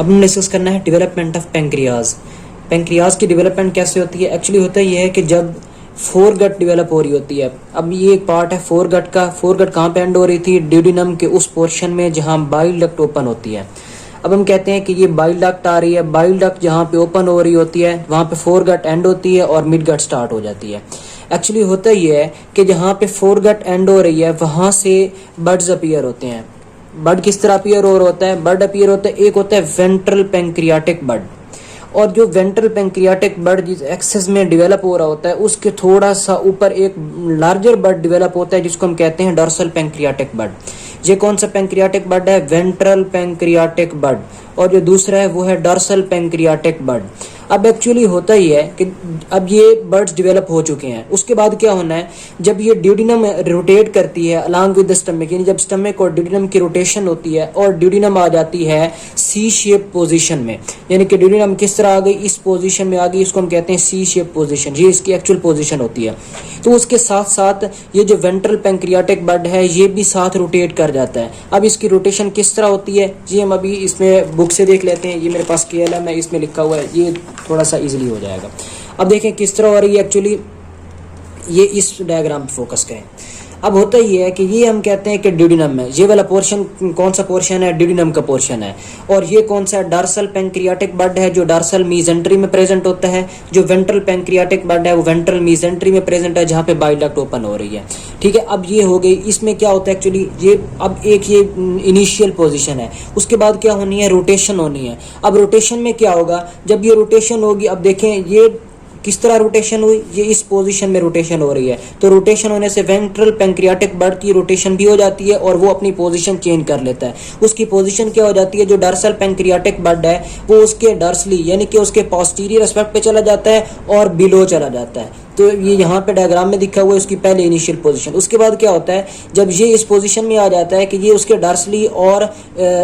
अब हम डिस्कस करना है डेवलपमेंट ऑफ पेंक्रियाज। पेंक्रियाज की डेवलपमेंट कैसे होती है? एक्चुअली होता ये है कि जब फोरगट डेवलप हो रही होती है। अब ये एक पार्ट है फोरगट का। फोरगट कहाँ पे एंड हो रही थी? ड्यूडिनम के उस पोर्शन में जहाँ बाइल डक्ट ओपन होती है। अब हम कहते हैं कि ये बाइल डक्ट आ रही है, बाइल डक्ट जहाँ पे ओपन हो रही होती है वहाँ पे फोरगट एंड होती है और मिड गट स्टार्ट हो जाती है। एक्चुअली होता ये है कि जहाँ पे फोरगट एंड हो रही है वहाँ से बड्स अपीयर होते हैं। बड किस तरह अपीयर और होता है? बड अपीयर होता है, एक होता है वेंट्रल पेंक्रियाटिक बड, और जो वेंट्रल पेंक्रियाटिक बड जिस एक्सेस में डेवलप हो रहा होता है उसके थोड़ा सा ऊपर एक लार्जर बड डेवलप होता है जिसको हम कहते हैं डॉर्सल पेंक्रियाटिक बड। ये कौन सा पेंक्रियाटिक बड है? Ventral pancreatic bud. और जो दूसरा है वो है डॉर्सल पेंक्रियाटिक बड। अब एक्चुअली होता ही है कि अब ये बर्ड्स डेवलप हो चुके हैं, उसके बाद क्या होना है, जब ये ड्यूडिनम रोटेट करती है अलॉन्ग विद द स्टमक, यानी जब स्टमक और ड्यूडिनम की रोटेशन होती है और ड्यूडिनम आ जाती है सी शेप पोजीशन में, यानी कि ड्यूडिनम किस तरह आ गई? इस पोजीशन में आ गई, इसको हम कहते हैं सी शेप पोजीशन। ये इसकी एक्चुअल पोजीशन होती है। तो उसके साथ साथ ये जो वेंट्रल पेंक्रियाटिक बड है ये भी साथ रोटेट कर जाता है। अब इसकी रोटेशन किस तरह होती है ये हम अभी इसमें बुक से देख लेते हैं। ये मेरे पास KLM है, इसमें लिखा हुआ है, ये थोड़ा सा इजीली हो जाएगा। अब देखें किस तरह हो रही है। एक्चुअली ये इस डायग्राम पे फोकस करें। अब होता ही है कि ये हम कहते हैं कि ड्यूडिनम है, ये वाला पोर्शन कौन सा पोर्शन है? ड्यूडिनम का पोर्शन है। और ये कौन सा? डॉर्सल पेंक्रियाटिक बड है जो डॉर्सल मीजेंट्री में प्रेजेंट होता है। जो वेंट्रल पेंक्रियाटिक बड है वो वेंट्रल मीजेंट्री में प्रेजेंट है जहाँ पे बाइल डक्ट ओपन हो रही है। ठीक है, अब ये हो गई। इसमें क्या होता है एक्चुअली, ये अब एक ये इनिशियल पोजिशन है, उसके बाद क्या होनी है? रोटेशन होनी है। अब रोटेशन में क्या होगा? जब ये रोटेशन होगी, अब देखें ये किस तरह रोटेशन हुई, ये इस पोजीशन में रोटेशन हो रही है। तो रोटेशन होने से वेंट्रल पेंक्रियाटिक बड की रोटेशन भी हो जाती है और वो अपनी पोजीशन चेंज कर लेता है। उसकी पोजीशन क्या हो जाती है? जो डॉर्सल पेंक्रियाटिक बड है वो उसके डॉर्सली यानी कि उसके पोस्टीरियर एस्पेक्ट पे चला जाता है और बिलो चला जाता है। तो ये यहाँ पे डायग्राम में दिखा हुआ है उसकी पहले इनिशियल पोजीशन। उसके बाद क्या होता है, जब ये इस पोजीशन में आ जाता है कि ये उसके डॉर्सली और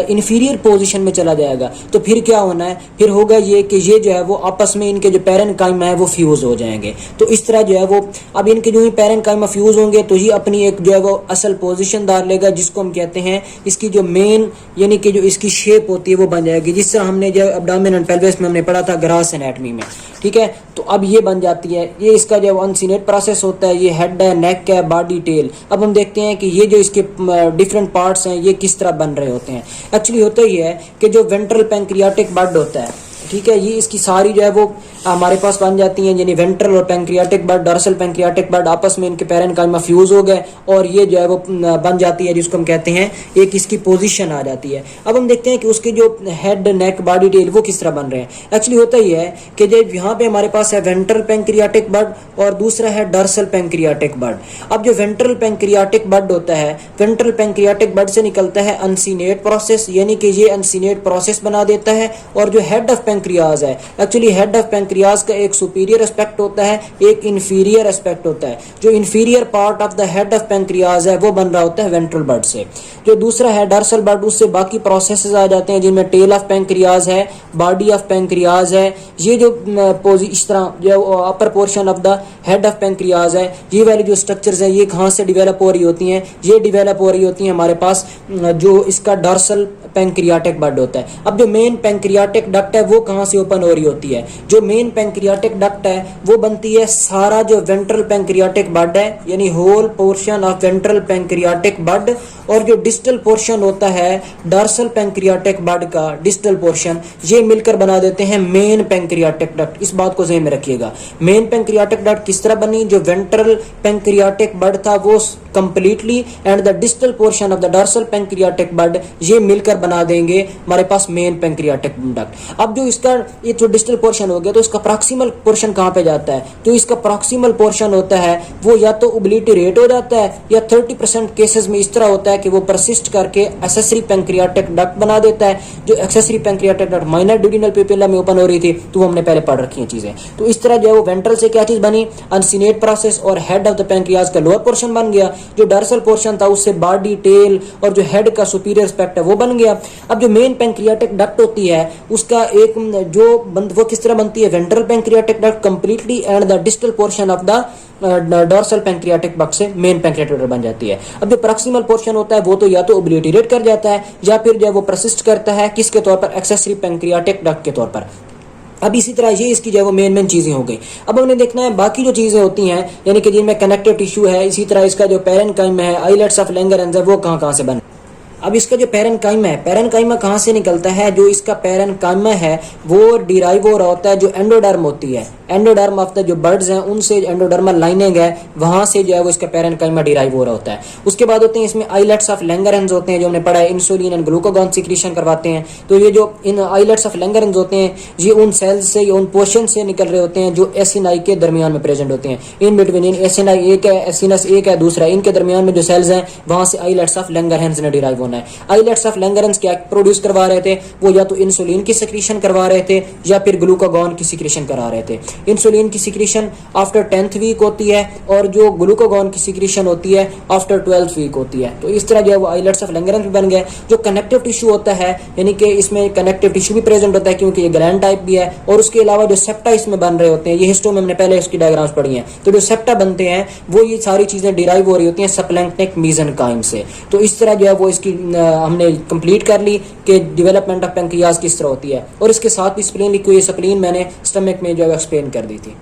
इन्फीरियर पोजीशन में चला जाएगा, तो फिर क्या होना है? फिर होगा ये कि ये जो है वो आपस में इनके जो पैरेन्काइमा है वो फ्यूज हो जाएंगे। तो इस तरह जो है वो अब इनके जो ही पैरेन्काइमा फ्यूज होंगे तो ये अपनी एक जो है वो असल पोजीशन डाल लेगा जिसको हम कहते हैं इसकी जो मेन यानी कि जो इसकी शेप होती है वो बन जाएगी, जिस तरह हमने जो एब्डोमेन एंड पेल्विस में हमने पढ़ा था ग्रास एनाटमी में। ठीक है, तो अब ये बन जाती है। ये इसका जो अनसीनेट प्रोसेस होता है, ये हेड है, नेक है, बॉडी, टेल। अब हम देखते हैं कि ये जो इसके डिफरेंट पार्ट्स हैं ये किस तरह बन रहे होते हैं। एक्चुअली होता ही है कि जो वेंट्रल पेंक्रियाटिक बड होता है, ठीक है, ये इसकी सारी जो है वो हमारे पास बन जाती हैं, यानी वेंट्रल और पेंक्रियाटिक बड, डॉर्सल पेंक्रियाटिक बड आपस में इनके पैरेन्काइमा फ्यूज हो गए और ये जो है वो बन जाती है जिसको हम कहते हैं एक इसकी पोजीशन आ जाती है। अब हम देखते हैं कि उसके जो हेड, नेक, बॉडी, टेल वो किस तरह बन रहे हैं। एक्चुअली होता ही है कि जब यहाँ पे हमारे पास है वेंट्रल पेंक्रियाटिक बड और दूसरा है डॉर्सल पेंक्रियाटिक बड। अब जो वेंट्रल पेंक्रियाटिक बड होता है, वेंट्रल पेंक्रियाटिक बड से निकलता है अनसीनेट प्रोसेस, यानी कि ये अनसीनेट प्रोसेस बना देता है। और जो हेड ऑफ पेंक्रियाज है, एक्चुअली हेड ऑफ पेंक्रियाज का एक सुपीरियर एस्पेक्ट होता है, एक इंफीरियर एस्पेक्ट होता है। जो inferior part of the head of pancreas है वो बन रहा होता है वेंट्रल बड से। जो दूसरा है डॉर्सल बड, उससे बाकी प्रोसेसेस आ जाते हैं जिनमें टेल ऑफ पेंक्रियाज है, बॉडी ऑफ पेंक्रियाज है। ये जो इस तरह जो upper portion of the head of pancreas है, ये वाली जो स्ट्रक्चर्स हैं ये कहाँ से डेवलप हो रही होती हैं? ये डेवलप हो रही होती हैं हमारे पास जो इसका डॉर्सल पेंक्रियाटिक बड होता है। अब जो मेन पेंक्रियाटिक डक्ट है वो कहाँ से ओपन हो रही होती है? जो मेन पेंक्रियाटिक डक्ट है वो बनती है सारा जो वेंट्रल पेंक्रियाटिक बड है, यानी whole portion of ventral pancreatic bud, और जो डिस्टल पोर्शन होता है डॉर्सल पेंक्रियाटिक बड का डिस्टल पोर्शन, ये मिलकर बना देते हैं मेन पेंक्रियाटिक डक्ट। इस बात को ध्यान में रखिएगा। मेन पेंक्रियाटिक डक्ट किस तरह बनी? जो वेंट्रल पेंक्रियाटिक बड था वो completely and the distal portion of the dorsal pancreatic bud ये मिलकर बना देंगे हमारे पास मेन पेंक्रियाटिक डक्ट। अब जो इसका ये जो डिस्टल पोर्शन हो गया तो इसका प्रॉक्सिमल पोर्शन कहाँ पे जाता है? जो इसका प्रॉक्सिमल पोर्शन होता है वो या तो ओब्लिटरेट हो जाता है या 30% केसेस में इस तरह होता है कि वो परसिस्ट करके एक्सेसरी पेंक्रियाटिक डक्ट बना देता है। जो accessory pancreatic duct minor duodenal papilla में ओपन हो रही थी तो वो हमने पहले पढ़ रखी हैं चीजें। तो इस तरह जो है वो वेंट्रल से क्या चीज बनी? अनसीनेट प्रोसेस, और हेड ऑफ द पेंक्रियाज का लोअर पोर्शन बन गया। जो डॉर्सल पोर्शन था उससे बॉडी, टेल और जो हेड का सुपीरियर एस्पेक्ट है वो बन गया। अब जो मेन पैंक्रियाटिक डक्ट होती है उसका एक वो किस तरह बनती है, ventral pancreatic duct completely and the distal portion of the dorsal pancreatic duct से मेन पैंक्रियाटिक डक्ट बन जाती है। अब जो प्रॉक्सिमल पोर्शन होता है वो तो या तो ओब्लिटरेट कर जाता है या फिर जो वो प्रसिस्ट करता है किसके तौर पर, एक्सेसरी पैंक्रियाटिक डक्ट के तौर पर। अब इसी तरह ये इसकी जो है वो मेन चीजें हो गई। अब हमने देखना है बाकी जो चीजें होती हैं यानी कि जिनमें कनेक्टिव टिश्यू है, इसी तरह इसका जो पेरेन्काइमा है, आइलेट्स ऑफ लैंगरहैंस है, वो कहाँ से बने। अब इसका जो पेरेन्काइमा है, पेरेन्काइमा कहाँ से निकलता है, जो इसका पेरेन्काइमा है वो डिराइव हो रहा होता है जो एंडोडर्म होती है, एंडोडर्म ऑफ द जो बर्ड्स हैं उनसे एंडोडर्मल लाइनिंग है वहां से जो है वो इसका पेरेन्काइमा डिराइव हो रहा होता है। उसके बाद होते हैं इसमें आइलेट्स ऑफ लैंगरहैंस होते हैं, जो हमने पढ़ा है इंसुलिन एंड ग्लूकागॉन सिक्रीशन करवाते हैं। तो ये जो इन आइलेट्स ऑफ लैंगरहैंस होते हैं ये उन सेल्स से, उन पोर्शन से निकल रहे होते हैं जो एसिनाई के दरमियान में प्रेजेंट होते हैं। इन बिटवीन, इन एसिनाई एक है, एसिनस एक है दूसरा, इनके दरमियान में जो सेल्स हैं वहां से आइलेट्स ऑफ लैंगरहैंस ने डिराइव होना है। आइलेट्स ऑफ लैंगरहैंस क्या प्रोड्यूस करवा रहे थे, वो या तो इंसुलिन की सिक्रीशन करवा रहे थे या फिर ग्लूकागॉन की सिक्रीशन करा रहे थे। इंसुलिन की सिक्रीशन आफ्टर 10th वीक होती है और जो ग्लूकागॉन की सिक्रीशन होती है आफ्टर 12th वीक होती है। तो इस तरह जो है वो आइलेट्स ऑफ लैंगरहैंस बन गए। जो कनेक्टिव टिश्यू होता है यानी कि इसमें कनेक्टिव टिश्यू भी प्रेजेंट होता है क्योंकि ये ग्लैंड टाइप भी है, और उसके अलावा जो सेप्टा इसमें बन रहे होते हैं, ये हिस्टो में हमने पहले इसकी डायग्राम्स पढ़ी हैं। तो जो सेप्टा बनते हैं वो ये सारी चीजें डिराइव हो रही होती हैं सप्लैंक्टिक मेसेनकाइम से। तो इस तरह जो है वो इसकी हमने कंप्लीट कर ली कि डेवलपमेंट ऑफ पैंक्रियाज किस तरह होती है, और इसके साथ भी स्प्लीन लिखी हुई, स्प्लीन मैंने स्टमक में जो है एक्सप्लेन कर दी थी।